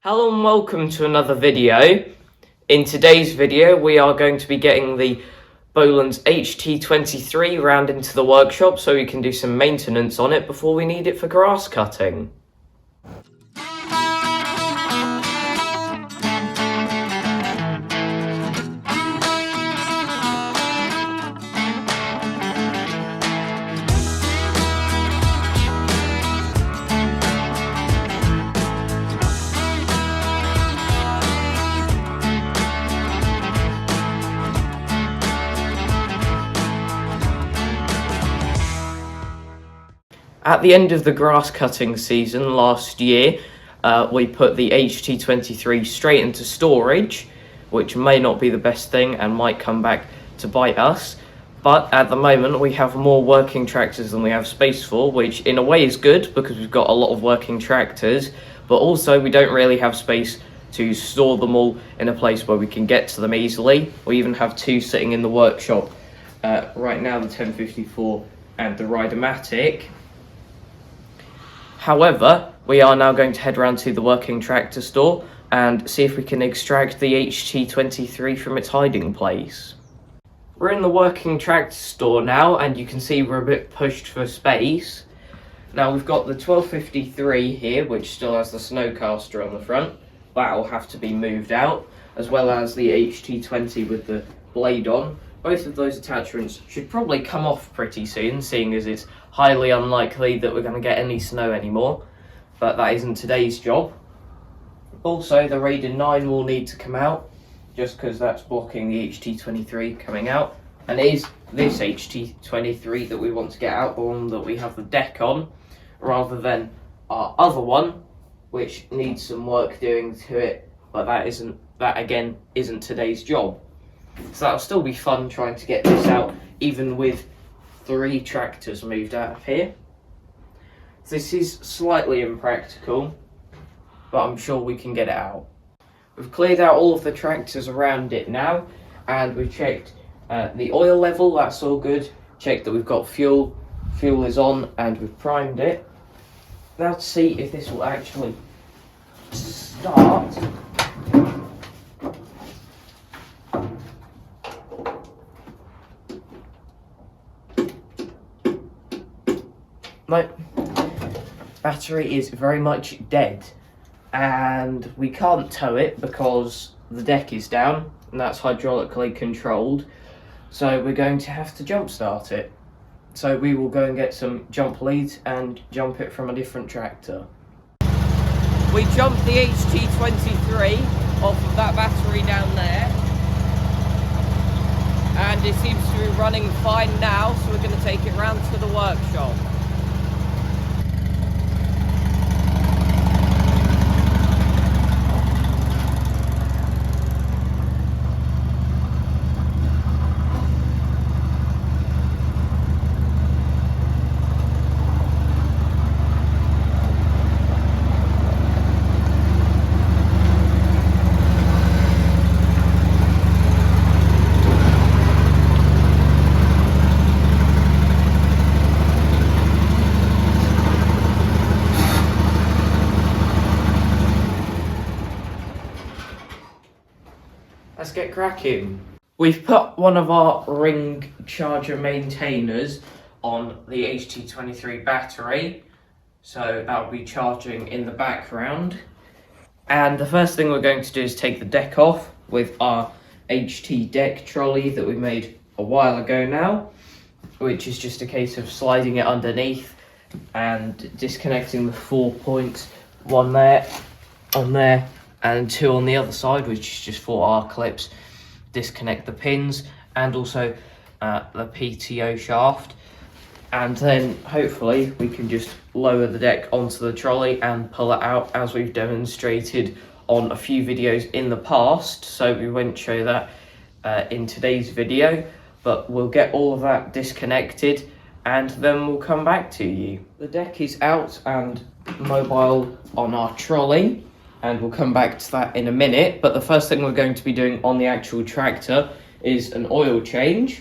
Hello and welcome to another video. In today's video we are going to be getting the Bolens HT23 round into the workshop so we can do some maintenance on it before we need it for grass cutting. At the end of the grass cutting season last year, we put the HT23 straight into storage, which may not be the best thing and might come back to bite us. But at the moment we have more working tractors than we have space for, which in a way is good because we've got a lot of working tractors, but also we don't really have space to store them all in a place where we can get to them easily. We even have two sitting in the workshop right now, the 1054 and the Ridermatic. However, we are now going to head round to the working tractor store and see if we can extract the HT23 from its hiding place. We're in the working tractor store now and you can see we're a bit pushed for space. Now we've got the 1253 here, which still has the snowcaster on the front. That will have to be moved out, as well as the HT20 with the blade on. Both of those attachments should probably come off pretty soon, seeing as it's highly unlikely that we're going to get any snow anymore, but that isn't today's job. Also, the Raider 9 will need to come out, just because that's blocking the HT23 coming out, and it is this HT23 that we want to get out, the one that we have the deck on, rather than our other one, which needs some work doing to it, but that again isn't today's job. So that'll still be fun trying to get this out, even with 3 tractors moved out of here. This is slightly impractical, but I'm sure we can get it out. We've cleared out all of the tractors around it now, and we've checked the oil level, that's all good. Checked that we've got fuel is on, and we've primed it. Now to see if this will actually start. No, battery is very much dead and we can't tow it because the deck is down and that's hydraulically controlled, so we're going to have to jump start it. So we will go and get some jump leads and jump it from a different tractor. We jumped the HT23 off of that battery down there and it seems to be running fine now, so we're going to take it round to the workshop. Let's get cracking. We've put one of our ring charger maintainers on the HT23 battery, so that'll be charging in the background. And the first thing we're going to do is take the deck off with our HT deck trolley that we made a while ago now, which is just a case of sliding it underneath and disconnecting the 4 points, one there, on there, and 2 on the other side, which is just 4 R-clips. Disconnect the pins and also the PTO shaft, and then hopefully we can just lower the deck onto the trolley and pull it out, as we've demonstrated on a few videos in the past, so we won't show that in today's video, but we'll get all of that disconnected and then we'll come back to you. The deck is out and mobile on our trolley, and we'll come back to that in a minute, but the first thing we're going to be doing on the actual tractor is an oil change.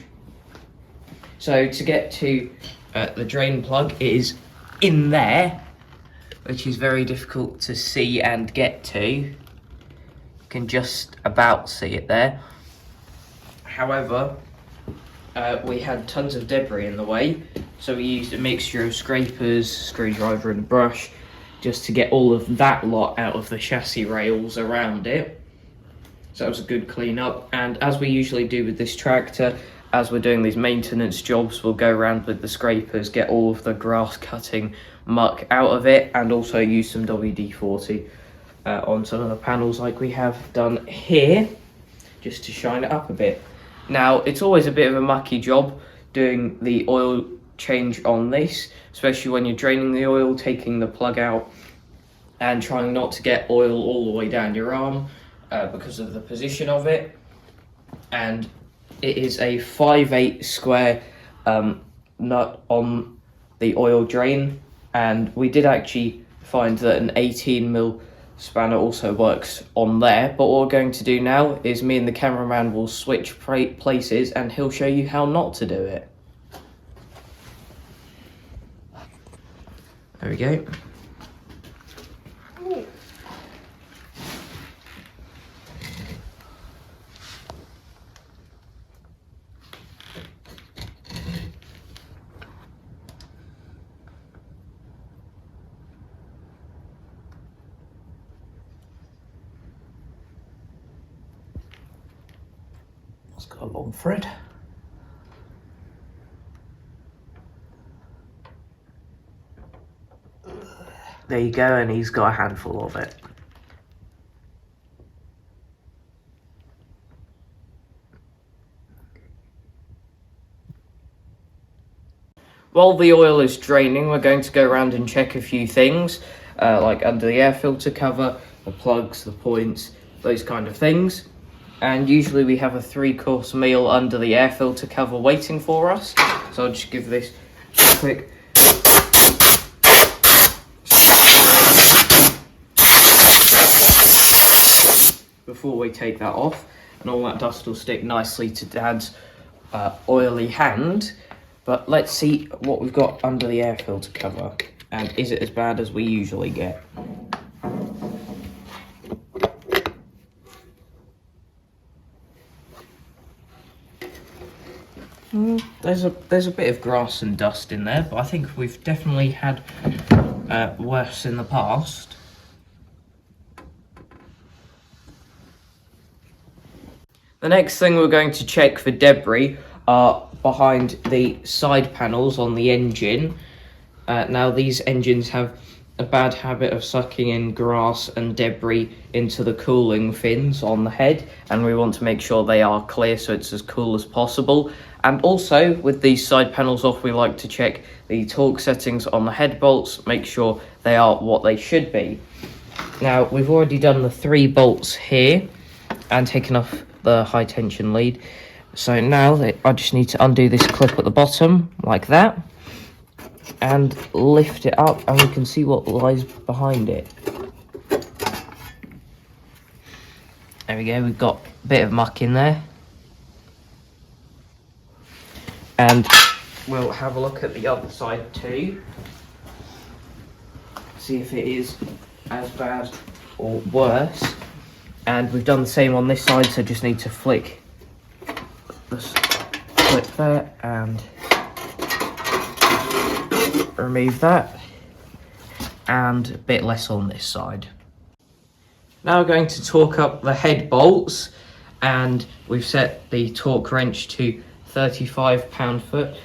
So to get to the drain plug, it is in there, which is very difficult to see and get to. You can just about see it there. However, we had tons of debris in the way, so we used a mixture of scrapers, screwdriver and brush just to get all of that lot out of the chassis rails around it. So that was a good clean up, and as we usually do with this tractor, as we're doing these maintenance jobs, we'll go around with the scrapers, get all of the grass cutting muck out of it, and also use some WD-40 on some of the panels like we have done here, just to shine it up a bit. Now, it's always a bit of a mucky job doing the oil change on this, especially when you're draining the oil, taking the plug out, and trying not to get oil all the way down your arm because of the position of it. And it is a 5/8 square nut on the oil drain, and we did actually find that an 18mm spanner also works on there, but what we're going to do now is me and the cameraman will switch places and he'll show you how not to do it. There we go. It's got a long thread. There you go, and he's got a handful of it. While the oil is draining, we're going to go around and check a few things, like under the air filter cover, the plugs, the points, those kind of things. And usually we have a 3-course meal under the air filter cover waiting for us. So I'll just give this a quick before we take that off, and all that dust will stick nicely to Dad's oily hand. But let's see what we've got under the air filter cover, and is it as bad as we usually get? There's a bit of grass and dust in there, but I think we've definitely had worse in the past. The next thing we're going to check for debris are behind the side panels on the engine. Now these engines have a bad habit of sucking in grass and debris into the cooling fins on the head, and we want to make sure they are clear so it's as cool as possible. And also, with these side panels off, we like to check the torque settings on the head bolts, make sure they are what they should be. Now, we've already done the 3 bolts here and taken off the high tension lead. So now I just need to undo this clip at the bottom, like that, and lift it up, and we can see what lies behind it. There we go, we've got a bit of muck in there. And we'll have a look at the other side too, see if it is as bad or worse. And we've done the same on this side, so just need to flick this clip there and remove that, and a bit less on this side. Now we're going to torque up the head bolts, and we've set the torque wrench to 35 pound-foot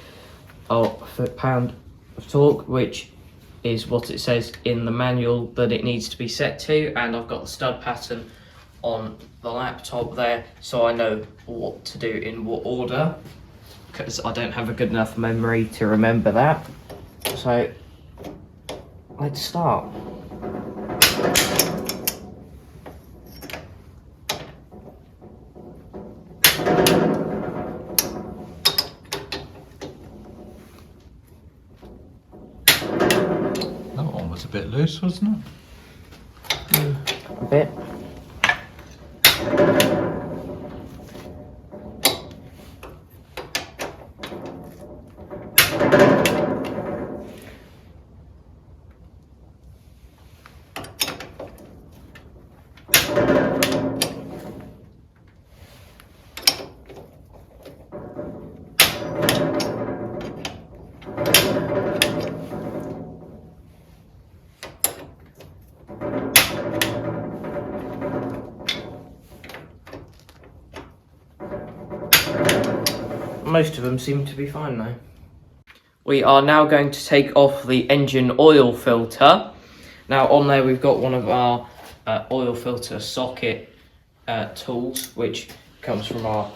or foot-pound of torque, which is what it says in the manual that it needs to be set to. And I've got the stud pattern on the laptop there, so I know what to do in what order, because I don't have a good enough memory to remember that. So let's start. That one was a bit loose, wasn't it? A bit. Most of them seem to be fine though. We are now going to take off the engine oil filter. Now on there we've got one of our oil filter socket tools, which comes from our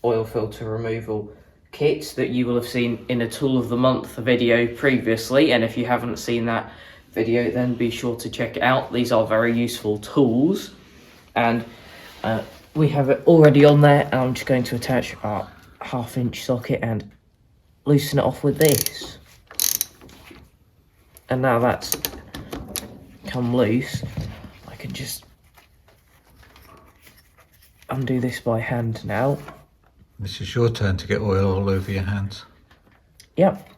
oil filter removal kit that you will have seen in a tool of the month video previously, and if you haven't seen that video then be sure to check it out. These are very useful tools, and we have it already on there, and I'm just going to attach our 1/2 inch socket and loosen it off with this. And now that's come loose, I can just undo this by hand now. This is your turn to get oil all over your hands. Yep.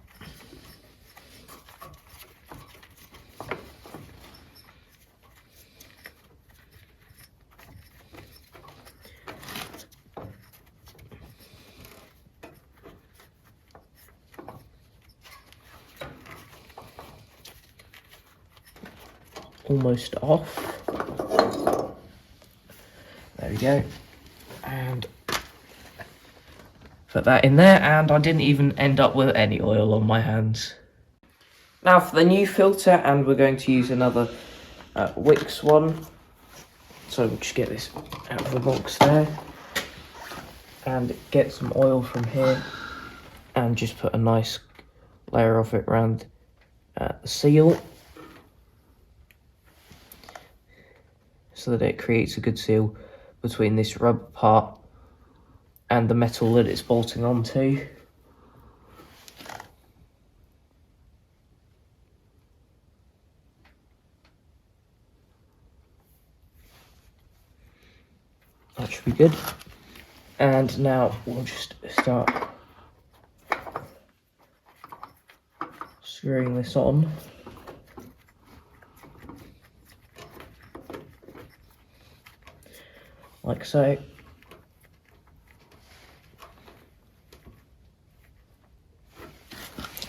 Almost off. There we go. And put that in there, and I didn't even end up with any oil on my hands. Now for the new filter, and we're going to use another Wix one. So we'll just get this out of the box there and get some oil from here and just put a nice layer of it around the seal so that it creates a good seal between this rubber part and the metal that it's bolting onto. That should be good. And now we'll just start screwing this on. Like so.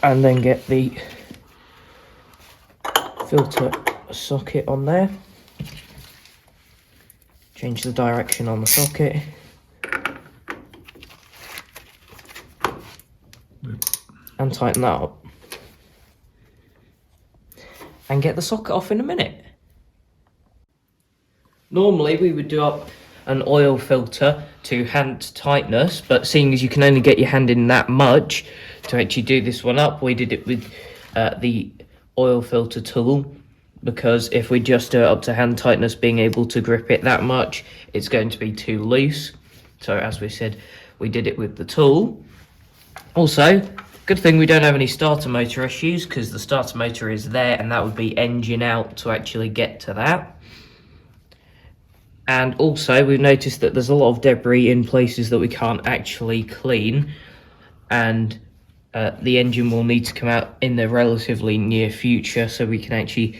And then get the filter socket on there. Change the direction on the socket. And tighten that up. And get the socket off in a minute. Normally we would do up an oil filter to hand tightness, but seeing as you can only get your hand in that much to actually do this one up, we did it with the oil filter tool, because if we just do it up to hand tightness, being able to grip it that much, it's going to be too loose. So as we said, we did it with the tool. Also, good thing we don't have any starter motor issues, because the starter motor is there and that would be engine out to actually get to that. And also we've noticed that there's a lot of debris in places that we can't actually clean, and the engine will need to come out in the relatively near future so we can actually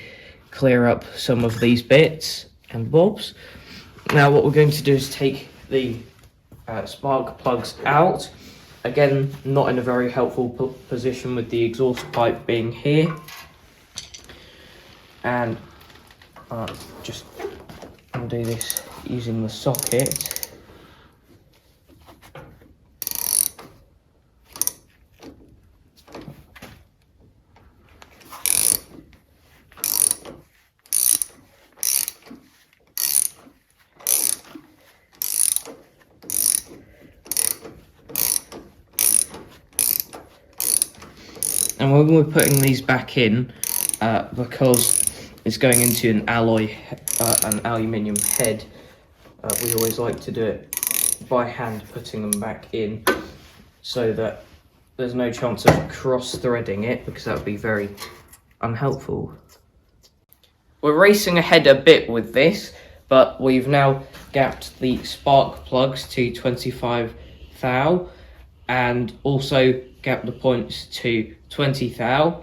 clear up some of these bits and bobs. Now what we're going to do is take the spark plugs out. Again, not in a very helpful position with the exhaust pipe being here. And just undo this using the socket. And when we're putting these back in, because it's going into an aluminium head, we always like to do it by hand, putting them back in, so that there's no chance of cross-threading it, because that would be very unhelpful. We're racing ahead a bit with this, but we've now gapped the spark plugs to 25 thou, and also gapped the points to 20 thou.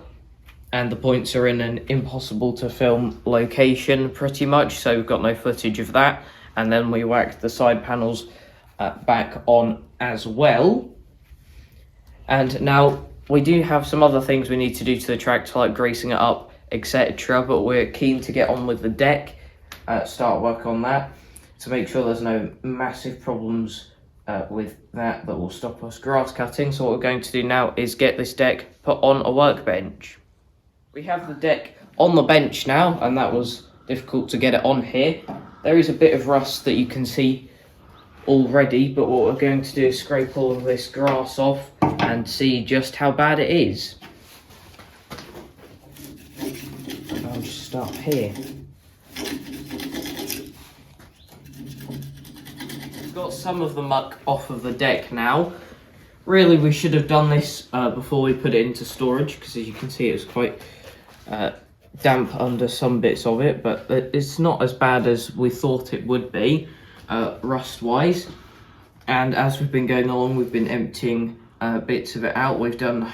And the points are in an impossible to film location pretty much, so we've got no footage of that. And then we whacked the side panels back on as well. And now we do have some other things we need to do to the tractor, like greasing it up, etc. But we're keen to get on with the deck, start work on that, to make sure there's no massive problems with that will stop us grass cutting. So what we're going to do now is get this deck put on a workbench. We have the deck on the bench now, and that was difficult to get it on here. There is a bit of rust that you can see already, but what we're going to do is scrape all of this grass off and see just how bad it is. I'll just start here. We've got some of the muck off of the deck now. Really, we should have done this before we put it into storage, because as you can see it's quite damp under some bits of it, but it's not as bad as we thought it would be, rust wise. And as we've been going along, we've been emptying bits of it out. We've done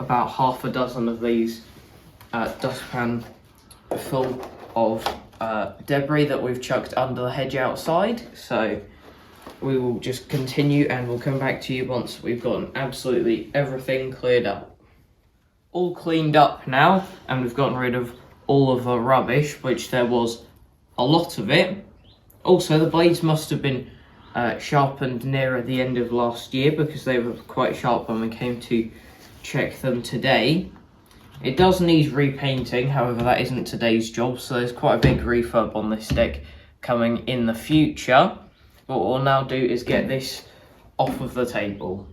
about half a dozen of these dustpan full of debris that we've chucked under the hedge outside. So we will just continue, and we'll come back to you once we've gotten absolutely everything cleared up. All cleaned up now, and we've gotten rid of all of the rubbish, which there was a lot of it. Also, the blades must have been sharpened nearer the end of last year, because they were quite sharp when we came to check them today. It does need repainting, however that isn't today's job, so there's quite a big refurb on this deck coming in the future. What we'll now do is get this off of the table.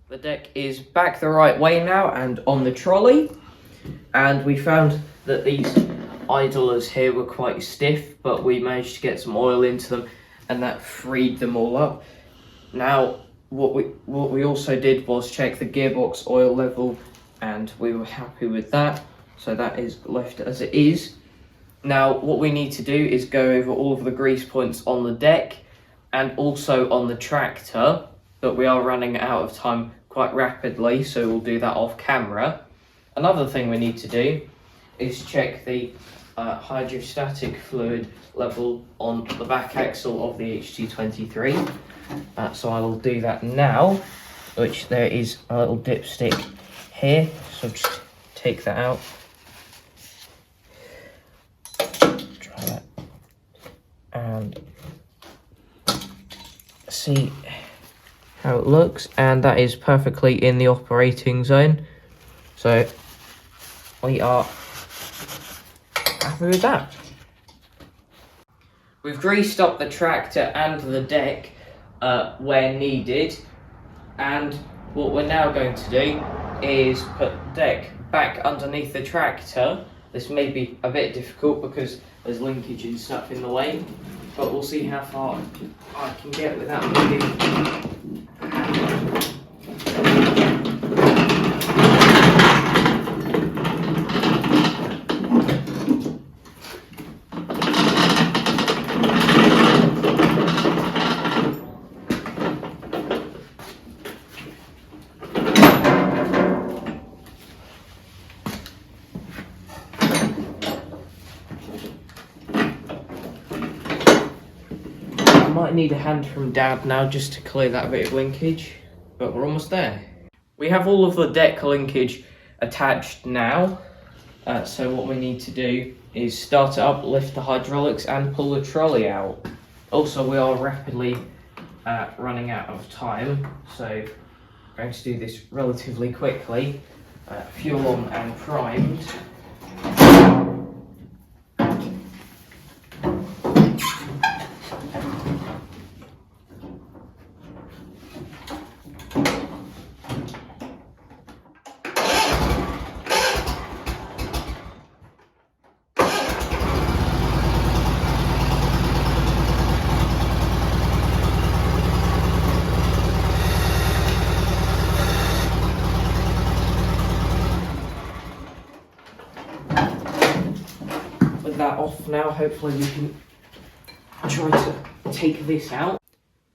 The deck is back the right way now and on the trolley, and we found that these idlers here were quite stiff, but we managed to get some oil into them and that freed them all up. Now what we also did was check the gearbox oil level, and we were happy with that, so that is left as it is. Now what we need to do is go over all of the grease points on the deck and also on the tractor, but we are running out of time quite rapidly, so we'll do that off camera. Another thing we need to do is check the hydrostatic fluid level on the back axle of the HT23. So I will do that now, which there is a little dipstick here, so just take that out. Try that and see how it looks, and that is perfectly in the operating zone, so we are happy with that. We've greased up the tractor and the deck where needed, and what we're now going to do is put the deck back underneath the tractor. This may be a bit difficult because there's linkage and stuff in the way, but we'll see how far I can get without moving. Might need a hand from Dad now just to clear that bit of linkage, but we're almost there. We have all of the deck linkage attached now, so what we need to do is start it up, lift the hydraulics and pull the trolley out. Also, we are rapidly running out of time, so I'm going to do this relatively quickly. Fuel on and primed. That off now, hopefully we can try to take this out.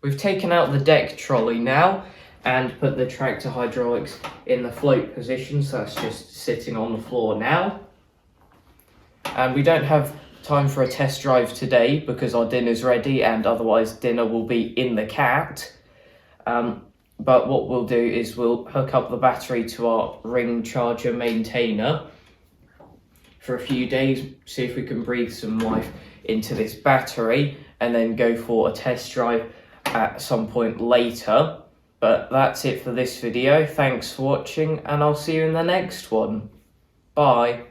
We've taken out the deck trolley now and put the tractor hydraulics in the float position, so that's just sitting on the floor now. And we don't have time for a test drive today because our dinner's ready, and otherwise dinner will be in the cat. But what we'll do is we'll hook up the battery to our ring charger maintainer for a few days, see if we can breathe some life into this battery, and then go for a test drive at some point later. But that's it for this video. Thanks for watching, and I'll see you in the next one. Bye.